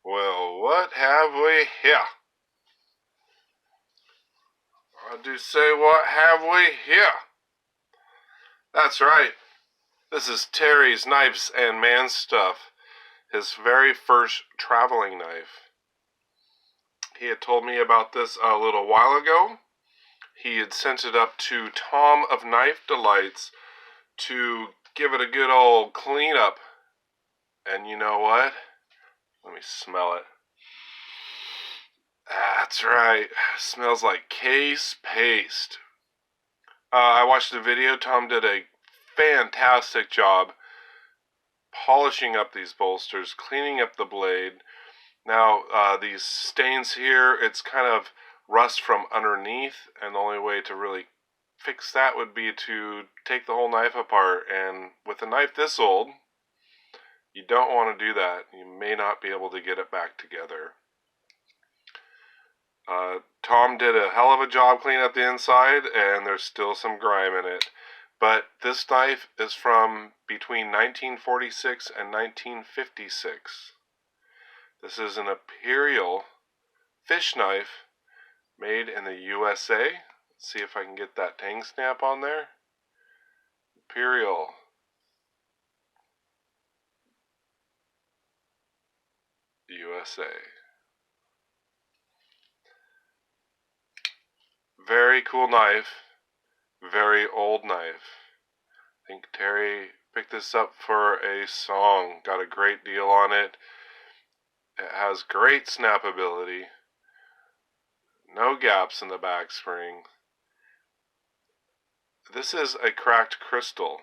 Well, what have we here? I do say, what have we here? That's right. This is Terry's Knives and Man Stuff, his very first traveling knife. He had told me about this a little while ago. He had sent it up to Tom of Knife Delights to give it a good old cleanup. And you know what? Let me smell it. That's right. Smells like case paste. I watched the video. Tom did a fantastic job polishing up these bolsters, cleaning up the blade. Now, these stains here, it's kind of rust from underneath, and the only way to really fix that would be to take the whole knife apart. And with a knife this old, you don't want to do that. You may not be able to get it back together. Tom did a hell of a job cleaning up the inside, and there's still some grime in it. But this knife is from between 1946 and 1956. This is an Imperial fish knife made in the USA. Let's see if I can get that tang stamp on there. Imperial. USA. Very cool knife. Very old knife. I think Terry picked this up for a song. Got a great deal on it. It has great snappability. No gaps in the back spring. This is a cracked crystal.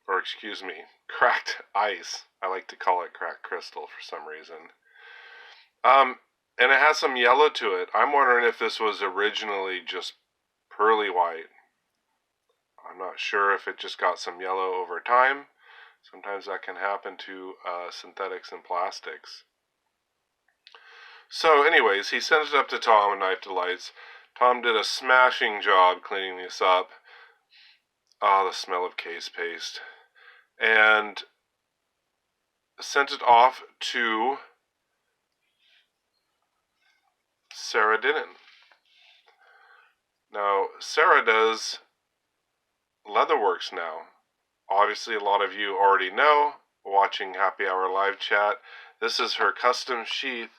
Or excuse me, cracked ice. I like to call it cracked crystal for some reason. And it has some yellow to it. I'm wondering if this was originally just pearly white. I'm not sure if it just got some yellow over time. Sometimes that can happen to synthetics and plastics. So anyways, he sent it up to Tom and Knife Delights. Tom did a smashing job cleaning this up. The smell of case paste. And sent it off to Sarah Dinnan. Now, Sarah does leatherworks now. Obviously, a lot of you already know, watching Happy Hour live chat, this is her custom sheath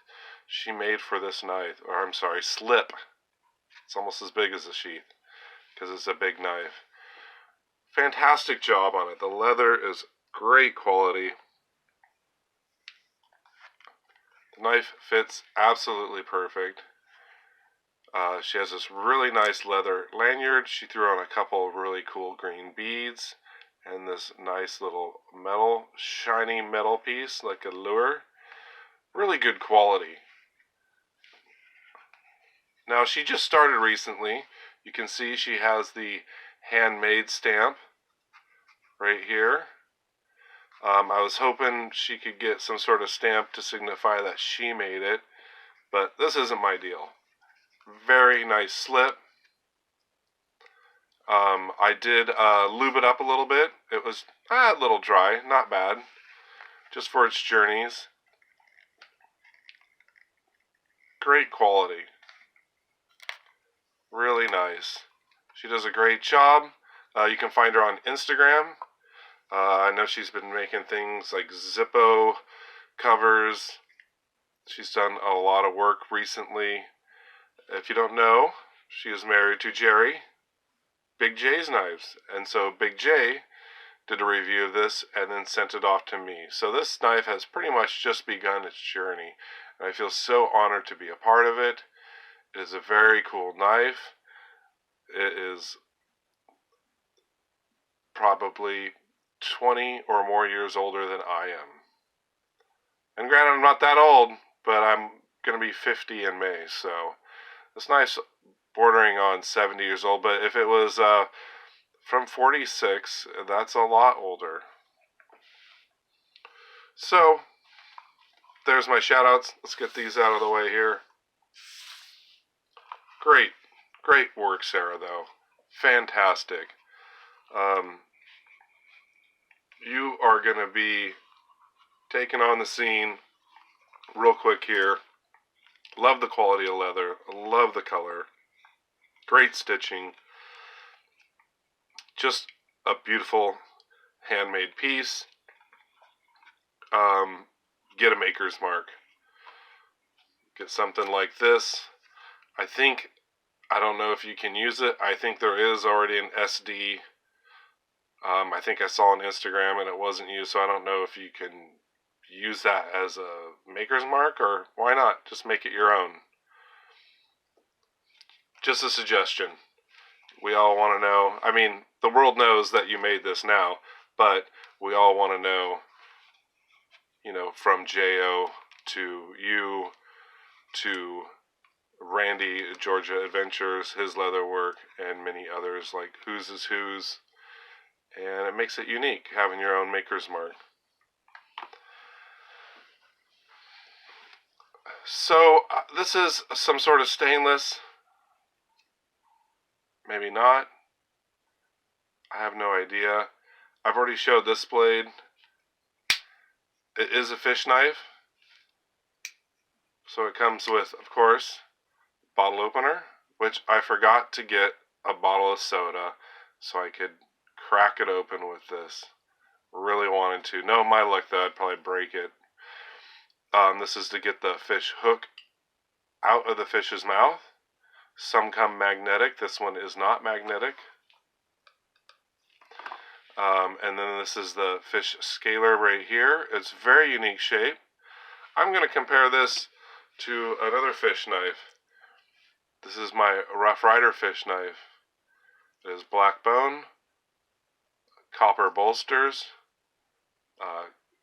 she made for this knife. Or, I'm sorry, slip. It's almost as big as a sheath, because it's a big knife. Fantastic job on it. The leather is great quality. The knife fits absolutely perfect. She has this really nice leather lanyard. She threw on a couple of really cool green beads and this nice little metal, shiny metal piece like a lure. Really good quality. Now, she just started recently. You can see she has the handmade stamp right here. I was hoping she could get some sort of stamp to signify that she made it, but this isn't my deal. Very nice slip. I did lube it up a little bit. It was a little dry, not bad, just for its journeys. Great quality. Really nice. She does a great job. You can find her on Instagram. I know she's been making things like Zippo covers. She's done a lot of work recently. If you don't know, she is married to Jerry, Big J's Knives. And so Big J did a review of this and then sent it off to me. So this knife has pretty much just begun its journey. And I feel so honored to be a part of it. It is a very cool knife. It is probably 20 or more years older than I am. And granted, I'm not that old, but I'm going to be 50 in May, so this knife's bordering on 70 years old, but if it was from 46, that's a lot older. So, there's my shout-outs. Let's get these out of the way here. Great work, Sarah, though. Fantastic. You are going to be taking on the scene real quick here. Love the quality of leather. Love the color. Great stitching. Just a beautiful handmade piece. Get a maker's mark. Get something like this. I don't know if you can use it. I think there is already an SD. I think I saw on Instagram and it wasn't used, so I don't know if you can use that as a maker's mark, or why not just make it your own. Just a suggestion. We all want to know. I mean, the world knows that you made this now, but we all want to know, from J.O. to you to Randy, Georgia Adventures, his leather work, and many others like Whose is Whose. And it makes it unique, having your own maker's mark. So, this is some sort of stainless. Maybe not. I have no idea. I've already showed this blade. It is a fish knife. So it comes with, of course, bottle opener, which I forgot to get a bottle of soda so I could crack it open with this. Really wanted to. No, my luck though, I'd probably break it. This is to get the fish hook out of the fish's mouth. Some come magnetic. This one is not magnetic. And then this is the fish scaler right here. It's very unique shape. I'm going to compare this to another fish knife. This is my Rough Rider fish knife. It is black bone, copper bolsters,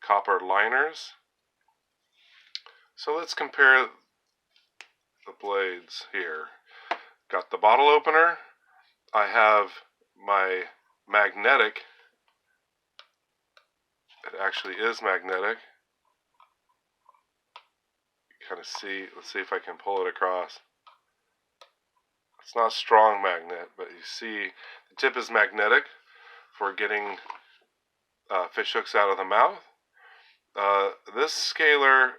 copper liners. So let's compare the blades here. Got the bottle opener. I have my magnetic. It actually is magnetic. You kind of see, let's see if I can pull it across. It's not a strong magnet, but you see the tip is magnetic for getting fish hooks out of the mouth. This scaler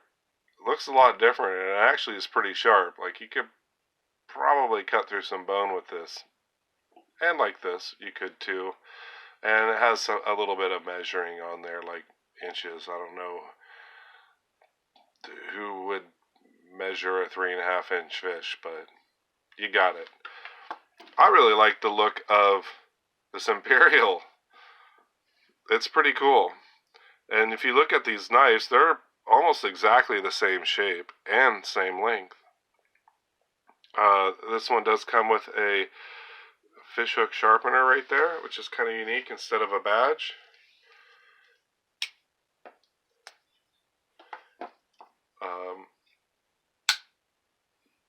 looks a lot different, and it actually is pretty sharp. Like, you could probably cut through some bone with this. And like this, you could too. And it has a little bit of measuring on there, like inches. I don't know who would measure a 3.5 inch fish, but you got it. I really like the look of this Imperial. It's pretty cool. And if you look at these knives, they're almost exactly the same shape and same length. This one does come with a fish hook sharpener right there, which is kind of unique instead of a badge.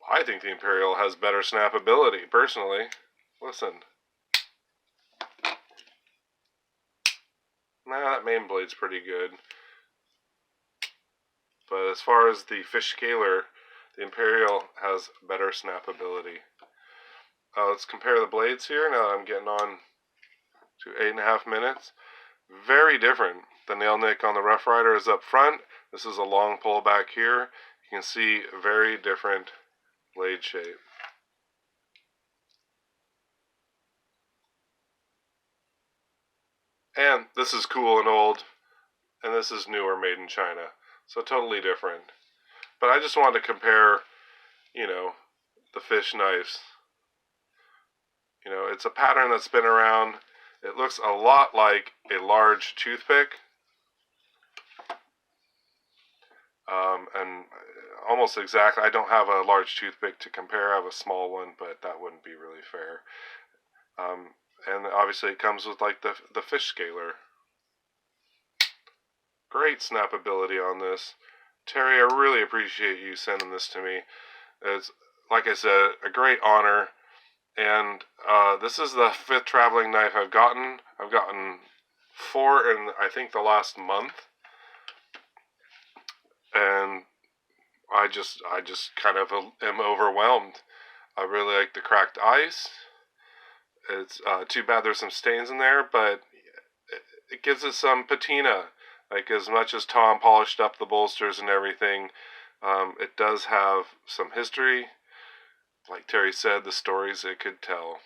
I think the Imperial has better snappability, personally. Listen. Nah, that main blade's pretty good. But as far as the fish scaler, the Imperial has better snappability. Let's compare the blades here. Now I'm getting on to 8.5 minutes. Very different. The nail nick on the Rough Rider is up front. This is a long pull back here. You can see very different blade shape. And this is cool and old, and this is newer, made in China. So totally different. But I just wanted to compare, the fish knives. It's a pattern that's been around. It looks a lot like a large toothpick. And almost exactly, I don't have a large toothpick to compare. I have a small one, but that wouldn't be really fair. And obviously it comes with like the fish scaler. Great snappability on this. Terry, I really appreciate you sending this to me. It's, like I said, a great honor. And this is the 5th traveling knife I've gotten. I've gotten 4 in, I think, the last month. And I just kind of am overwhelmed. I really like the cracked ice. It's too bad there's some stains in there, but it gives it some patina. Like, as much as Tom polished up the bolsters and everything, It does have some history. Like Terry said, the stories it could tell.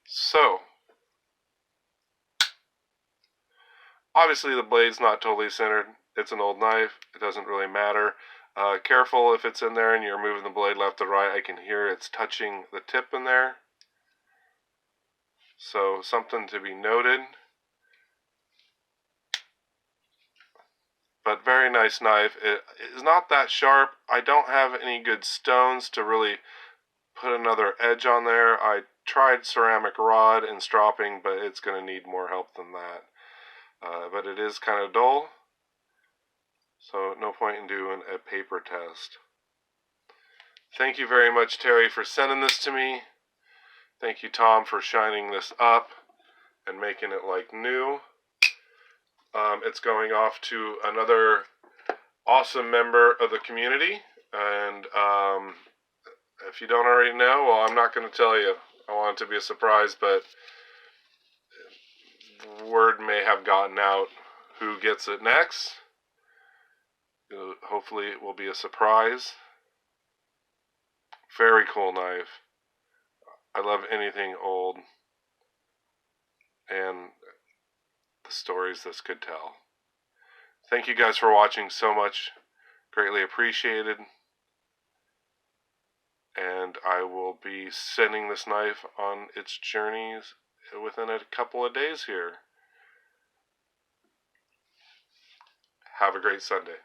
So, obviously the blade's not totally centered. It's an old knife. It doesn't really matter. Careful if it's in there and you're moving the blade left to right. I can hear it's touching the tip in there. So, something to be noted. But very nice knife. It is not that sharp. I don't have any good stones to really put another edge on there. I tried ceramic rod and stropping, but it's going to need more help than that. But it is kind of dull, so no point in doing a paper test. Thank you very much, Terry, for sending this to me. Thank you, Tom, for shining this up and making it like new. It's going off to another awesome member of the community, and if you don't already know, well, I'm not going to tell you. I want it to be a surprise, but word may have gotten out who gets it next. Hopefully it will be a surprise. Very cool knife. I love anything old and the stories this could tell. Thank you guys for watching so much. Greatly appreciated. And I will be sending this knife on its journeys within a couple of days here. Have a great Sunday.